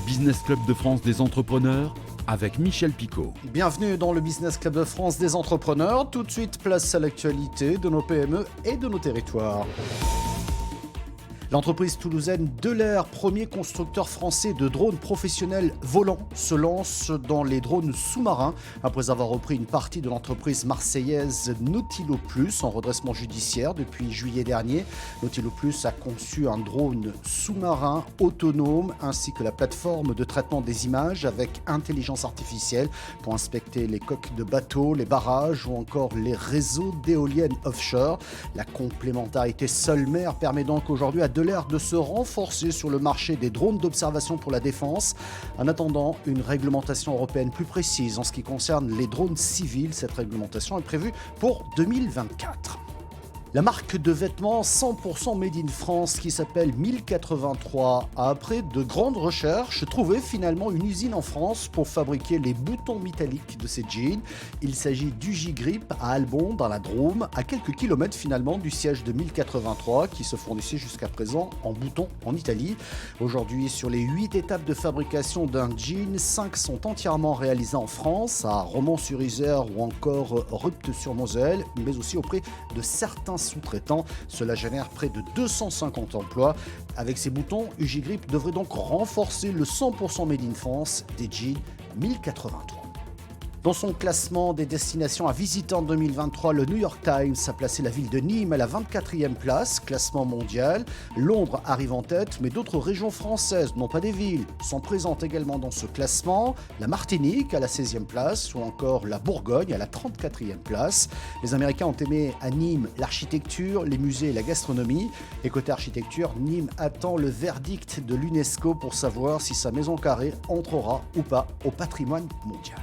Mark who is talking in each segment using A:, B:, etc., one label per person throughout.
A: Business Club de France des entrepreneurs avec Michel Picot.
B: Bienvenue dans le Business Club de France des entrepreneurs. Tout de suite, place à l'actualité de nos PME et de nos territoires. L'entreprise toulousaine Delair, premier constructeur français de drones professionnels volants, se lance dans les drones sous-marins après avoir repris une partie de l'entreprise marseillaise Nautilo Plus en redressement judiciaire depuis juillet dernier. Nautilo Plus a conçu un drone sous-marin autonome ainsi que la plateforme de traitement des images avec intelligence artificielle pour inspecter les coques de bateaux, les barrages ou encore les réseaux d'éoliennes offshore. La complémentarité sol-mer permet donc aujourd'hui à Delair de se renforcer sur le marché des drones d'observation pour la défense. En attendant une réglementation européenne plus précise en ce qui concerne les drones civils, cette réglementation est prévue pour 2024. La marque de vêtements 100% Made in France qui s'appelle 1083 a, après de grandes recherches, trouvé finalement une usine en France pour fabriquer les boutons métalliques de ses jeans. Il s'agit d'Ugigrip à Albon dans la Drôme, à quelques kilomètres finalement du siège de 1083 qui se fournissait jusqu'à présent en boutons en Italie. Aujourd'hui, sur les 8 étapes de fabrication d'un jean, 5 sont entièrement réalisées en France, à Romans-sur-Isère ou encore Rupt-sur-Moselle, mais aussi auprès de certains sous-traitants. Cela génère près de 250 emplois. Avec ces boutons, Ugigrip devrait donc renforcer le 100% Made in France des jeans 1083. Dans son classement des destinations à visiter en 2023, le New York Times a placé la ville de Nîmes à la 24e place, classement mondial. Londres arrive en tête, mais d'autres régions françaises, non pas des villes, sont présentes également dans ce classement. La Martinique à la 16e place, ou encore la Bourgogne à la 34e place. Les Américains ont aimé à Nîmes l'architecture, les musées et la gastronomie. Et côté architecture, Nîmes attend le verdict de l'UNESCO pour savoir si sa maison carrée entrera ou pas au patrimoine mondial.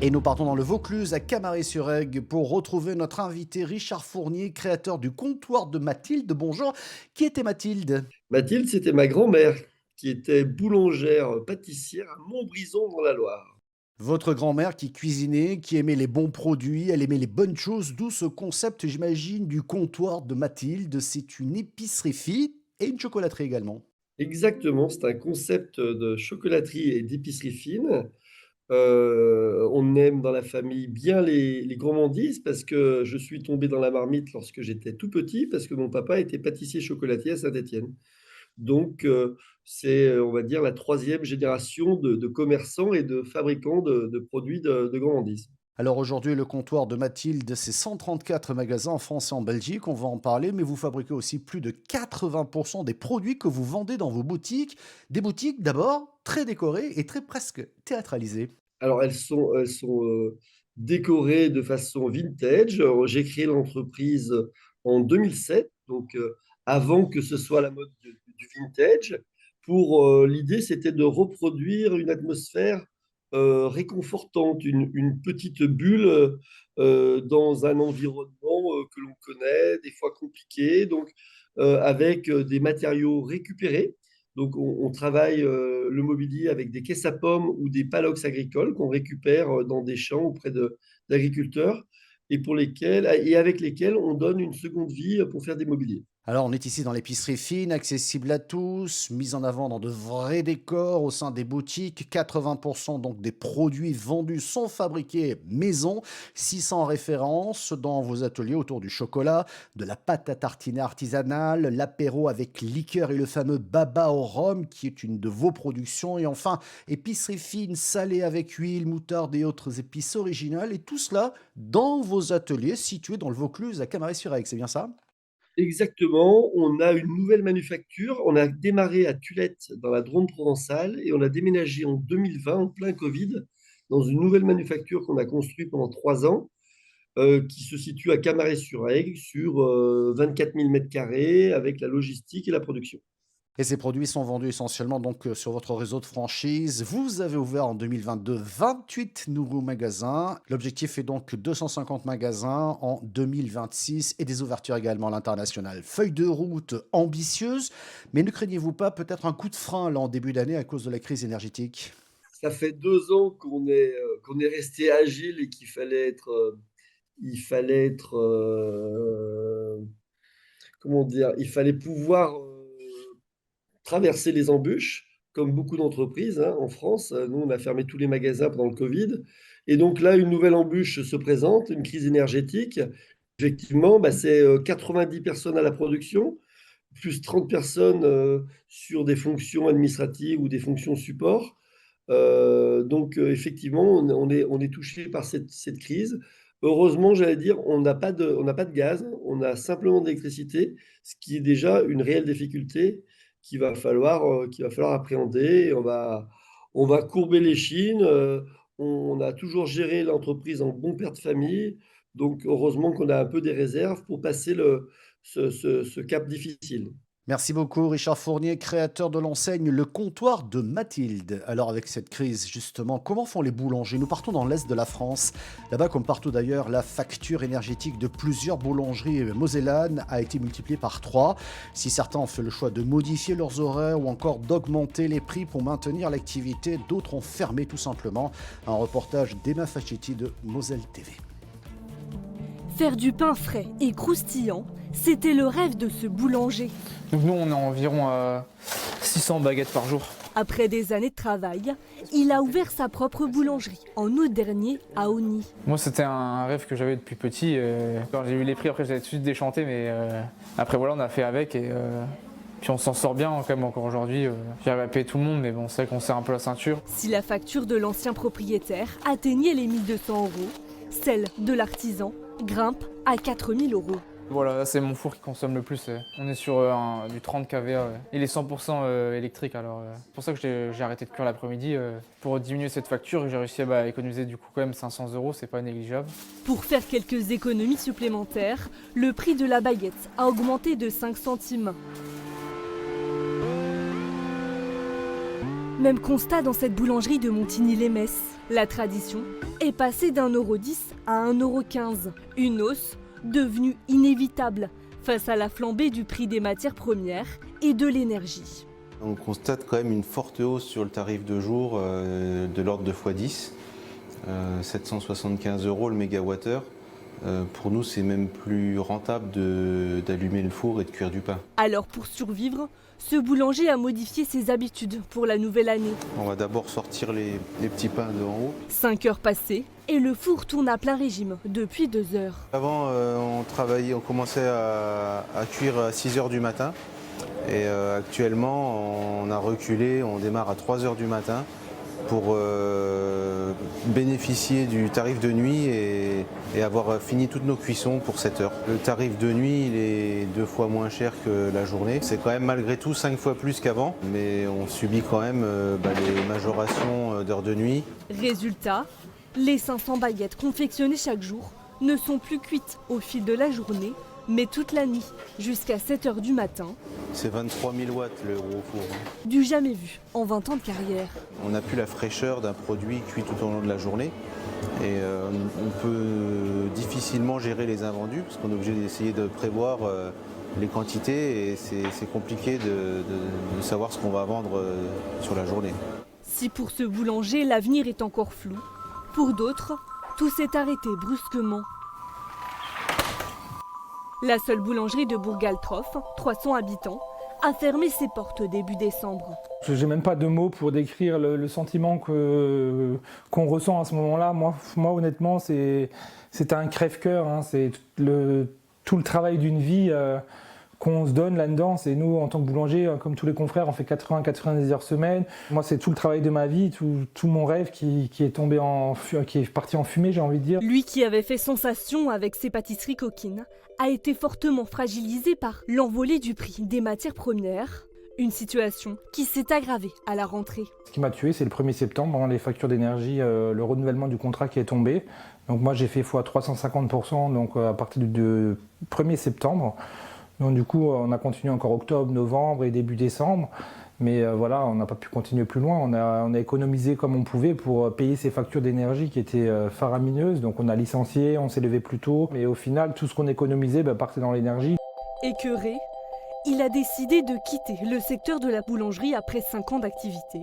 B: Et nous partons dans le Vaucluse, à Camaret-sur-Aigle, pour retrouver notre invité Richard Fournier, créateur du comptoir de Mathilde. Bonjour, qui était Mathilde ?
C: Mathilde, c'était ma grand-mère qui était boulangère pâtissière à Montbrison dans la Loire.
B: Votre grand-mère qui cuisinait, qui aimait les bons produits, elle aimait les bonnes choses, d'où ce concept, j'imagine, du comptoir de Mathilde. C'est une épicerie fine et une chocolaterie également.
C: Exactement, c'est un concept de chocolaterie et d'épicerie fine. On aime dans la famille bien les gourmandises parce que je suis tombé dans la marmite lorsque j'étais tout petit parce que mon papa était pâtissier chocolatier à Saint-Étienne. Donc, c'est, on va dire, la troisième génération de commerçants et de fabricants de produits de gourmandises.
B: Alors aujourd'hui, le comptoir de Mathilde, c'est 134 magasins en France et en Belgique, on va en parler, mais vous fabriquez aussi plus de 80% des produits que vous vendez dans vos boutiques. Des boutiques d'abord très décorées et très presque théâtralisées.
C: Alors elles sont décorées de façon vintage. J'ai créé l'entreprise en 2007, donc avant que ce soit la mode du vintage. L'idée, c'était de reproduire une atmosphère réconfortante, une petite bulle dans un environnement que l'on connaît, des fois compliqué, donc avec des matériaux récupérés. Donc, on travaille le mobilier avec des caisses à pommes ou des palox agricoles qu'on récupère dans des champs d'agriculteurs et avec lesquels on donne une seconde vie pour faire des mobiliers.
B: Alors on est ici dans l'épicerie fine, accessible à tous, mise en avant dans de vrais décors au sein des boutiques. 80% donc des produits vendus sont fabriqués maison. 600 références dans vos ateliers autour du chocolat, de la pâte à tartiner artisanale, l'apéro avec liqueur et le fameux baba au rhum qui est une de vos productions. Et enfin, épicerie fine, salée avec huile, moutarde et autres épices originales. Et tout cela dans vos ateliers situés dans le Vaucluse à Camaret-sur-Aigle, c'est bien ça ?
C: Exactement, on a une nouvelle manufacture. On a démarré à Tulette dans la Drôme provençale et on a déménagé en 2020, en plein Covid, dans une nouvelle manufacture qu'on a construite pendant 3 ans, qui se situe à Camaret-sur-Aigle sur 24 000 mètres carrés avec la logistique et la production.
B: Et ces produits sont vendus essentiellement donc sur votre réseau de franchise. Vous avez ouvert en 2022 28 nouveaux magasins. L'objectif est donc 250 magasins en 2026 et des ouvertures également à l'international. Feuille de route ambitieuse, mais ne craignez-vous pas peut-être un coup de frein là en début d'année à cause de la crise énergétique ?
C: Ça fait 2 ans qu'on est resté agile et qu'il fallait pouvoir traverser les embûches, comme beaucoup d'entreprises en France. Nous, on a fermé tous les magasins pendant le Covid. Et donc là, une nouvelle embûche se présente, une crise énergétique. Effectivement, c'est 90 personnes à la production, plus 30 personnes sur des fonctions administratives ou des fonctions support. Effectivement, on est touché par cette crise. Heureusement, j'allais dire, on n'a pas de gaz, on a simplement de l'électricité, ce qui est déjà une réelle difficulté qu'il va falloir appréhender. On va courber les chines. On a toujours géré l'entreprise en bon père de famille. Donc, heureusement qu'on a un peu des réserves pour passer ce cap difficile.
B: Merci beaucoup Richard Fournier, créateur de l'enseigne Le Comptoir de Mathilde. Alors avec cette crise justement, comment font les boulangers? Nous partons dans l'est de la France. Là-bas comme partout d'ailleurs, la facture énergétique de plusieurs boulangeries mosellanes a été multipliée par 3. Si certains ont fait le choix de modifier leurs horaires ou encore d'augmenter les prix pour maintenir l'activité, d'autres ont fermé tout simplement. Un reportage d'Emma Facchetti de Moselle TV.
D: Faire du pain frais et croustillant, c'était le rêve de ce boulanger.
E: Donc nous, on a environ 600 baguettes par jour.
D: Après des années de travail, il a ouvert sa propre boulangerie en août dernier à Osny.
E: Moi, c'était un rêve que j'avais depuis petit. Quand j'ai eu les prix, après, j'avais tout de suite déchanté, mais après, voilà, on a fait avec et puis on s'en sort bien quand même encore aujourd'hui. J'arrive à payer tout le monde, mais bon, c'est vrai qu'on serre un peu la ceinture.
D: Si la facture de l'ancien propriétaire atteignait les 1 200 €, celle de l'artisan grimpe à 4 000 €.
E: Voilà, là, c'est mon four qui consomme le plus. On est sur du 30 kVA. Il est 100% électrique, alors c'est pour ça que j'ai arrêté de cuire l'après-midi. Pour diminuer cette facture, j'ai réussi à économiser du coup quand même 500 €, c'est pas négligeable.
D: Pour faire quelques économies supplémentaires, le prix de la baguette a augmenté de 5 centimes. Même constat dans cette boulangerie de Montigny-lès-Metz. La tradition est passée d'1,10 € à 1,15 €. Une hausse devenue inévitable face à la flambée du prix des matières premières et de l'énergie.
F: On constate quand même une forte hausse sur le tarif de jour de l'ordre de x10, 775 € le mégawattheure. Pour nous, c'est même plus rentable d'allumer le four et de cuire du pain.
D: Alors pour survivre, ce boulanger a modifié ses habitudes pour la nouvelle année.
F: On va d'abord sortir les petits pains de en haut.
D: 5 heures passées et le four tourne à plein régime depuis 2 heures.
F: Avant, on commençait à cuire à 6 h du matin. Et actuellement, on a reculé, on démarre à 3 h du matin pour bénéficier du tarif de nuit et avoir fini toutes nos cuissons pour 7 heures. Le tarif de nuit, il est 2 fois moins cher que la journée. C'est quand même malgré tout 5 fois plus qu'avant, mais on subit quand même les majorations d'heures de nuit.
D: Résultat, les 500 baguettes confectionnées chaque jour ne sont plus cuites au fil de la journée, mais toute la nuit, jusqu'à 7 heures du matin.
F: C'est 23 000 watts le gros four.
D: Du jamais vu en 20 ans de carrière.
F: On n'a plus la fraîcheur d'un produit cuit tout au long de la journée. Et on peut difficilement gérer les invendus, parce qu'on est obligé d'essayer de prévoir les quantités et c'est compliqué de savoir ce qu'on va vendre sur la journée.
D: Si pour ce boulanger, l'avenir est encore flou, pour d'autres, tout s'est arrêté brusquement. La seule boulangerie de Bourg-Galtroff, 300 habitants, a fermé ses portes début décembre.
G: J'ai même pas de mots pour décrire le sentiment qu'on ressent à ce moment-là. Moi honnêtement, c'est un crève-cœur. C'est tout le travail d'une vie qu'on se donne là-dedans. C'est nous, en tant que boulanger, comme tous les confrères, on fait 80-90 heures semaine. Moi, c'est tout le travail de ma vie, tout mon rêve qui est parti en fumée, j'ai envie de dire.
D: Lui qui avait fait sensation avec ses pâtisseries coquines, a été fortement fragilisé par l'envolée du prix des matières premières. Une situation qui s'est aggravée à la rentrée.
G: Ce qui m'a tué, c'est le 1er septembre, les factures d'énergie, le renouvellement du contrat qui est tombé. Donc moi, j'ai fait x 350%, donc à partir du 1er septembre. Donc du coup, on a continué encore octobre, novembre et début décembre. Mais voilà, on n'a pas pu continuer plus loin. On a économisé comme on pouvait pour payer ces factures d'énergie qui étaient faramineuses. Donc on a licencié, on s'est levé plus tôt. Mais au final, tout ce qu'on économisait partait dans l'énergie.
D: Écœuré, il a décidé de quitter le secteur de la boulangerie après 5 ans d'activité.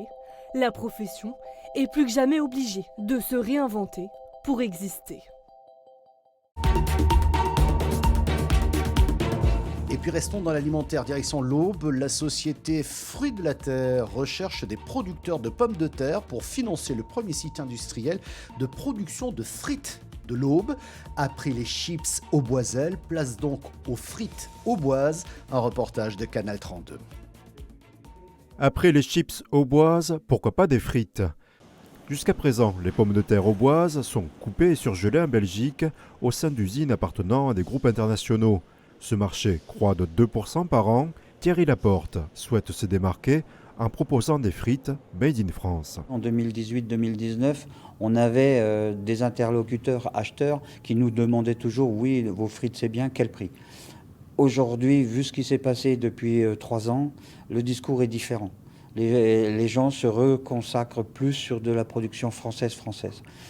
D: La profession est plus que jamais obligée de se réinventer pour exister.
B: Et Et puis restons dans l'alimentaire, direction l'Aube. La société Fruits de la Terre recherche des producteurs de pommes de terre pour financer le premier site industriel de production de frites de l'Aube. Après les chips auboiselles, place donc aux frites auboises. Un reportage de Canal 32.
H: Après les chips auboises, pourquoi pas des frites ? Jusqu'à présent, les pommes de terre auboises sont coupées et surgelées en Belgique au sein d'usines appartenant à des groupes internationaux. Ce marché croît de 2% par an. Thierry Laporte souhaite se démarquer en proposant des frites made in France.
I: En 2018-2019, on avait des interlocuteurs acheteurs qui nous demandaient toujours « oui, vos frites c'est bien, quel prix ?» Aujourd'hui, vu ce qui s'est passé depuis 3 ans, le discours est différent. Les gens se reconsacrent plus sur de la production française.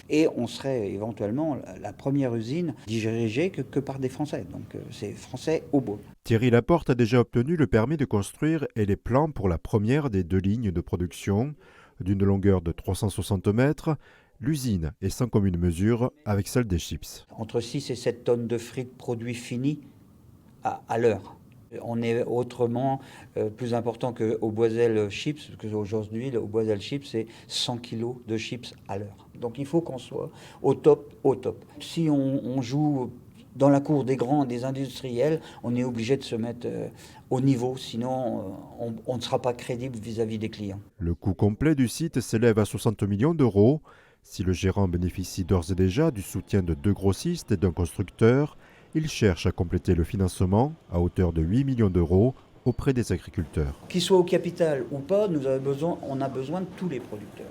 I: Et on serait éventuellement la première usine dirigée que par des Français. Donc c'est français au beau.
H: Thierry Laporte a déjà obtenu le permis de construire et les plans pour la première des 2 lignes de production. D'une longueur de 360 mètres, l'usine est sans commune mesure avec celle des chips.
I: Entre 6 et 7 tonnes de frites produits finis à l'heure. On est autrement plus important que Auboiselle Chips, parce qu'aujourd'hui, le Auboiselle Chips, c'est 100 kg de chips à l'heure. Donc il faut qu'on soit au top. Si on joue dans la cour des grands, des industriels, on est obligé de se mettre au niveau, sinon on ne sera pas crédible vis-à-vis des clients.
H: Le coût complet du site s'élève à 60 millions d'euros. Si le gérant bénéficie d'ores et déjà du soutien de 2 grossistes et d'un constructeur, il cherche à compléter le financement à hauteur de 8 millions d'euros auprès des agriculteurs.
I: Qu'ils soient au capital ou pas, on a besoin de tous les producteurs.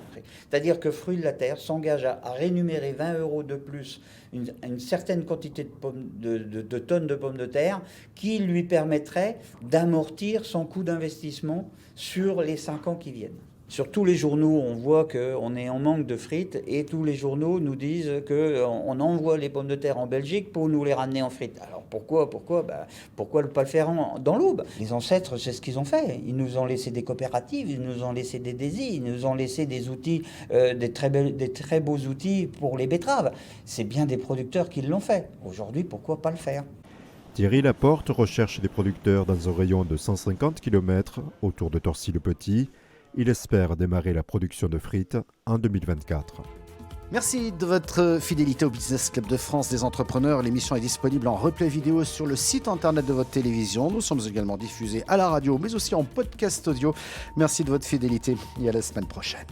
I: C'est-à-dire que Fruits de la Terre s'engage à rémunérer 20 € de plus une certaine quantité de tonnes de pommes de terre qui lui permettrait d'amortir son coût d'investissement sur les 5 ans qui viennent. Sur tous les journaux, on voit qu'on est en manque de frites et tous les journaux nous disent qu'on envoie les pommes de terre en Belgique pour nous les ramener en frites. Alors pourquoi ne pas le faire dans l'Aube ? Les ancêtres, c'est ce qu'ils ont fait. Ils nous ont laissé des coopératives, ils nous ont laissé des DESI, ils nous ont laissé des outils, des très beaux outils pour les betteraves. C'est bien des producteurs qui l'ont fait. Aujourd'hui, pourquoi pas le faire ?
H: Thierry Laporte recherche des producteurs dans un rayon de 150 km autour de Torcy-le-Petit. Il espère démarrer la production de frites en 2024.
B: Merci de votre fidélité au Business Club de France des entrepreneurs. L'émission est disponible en replay vidéo sur le site internet de votre télévision. Nous sommes également diffusés à la radio, mais aussi en podcast audio. Merci de votre fidélité et à la semaine prochaine.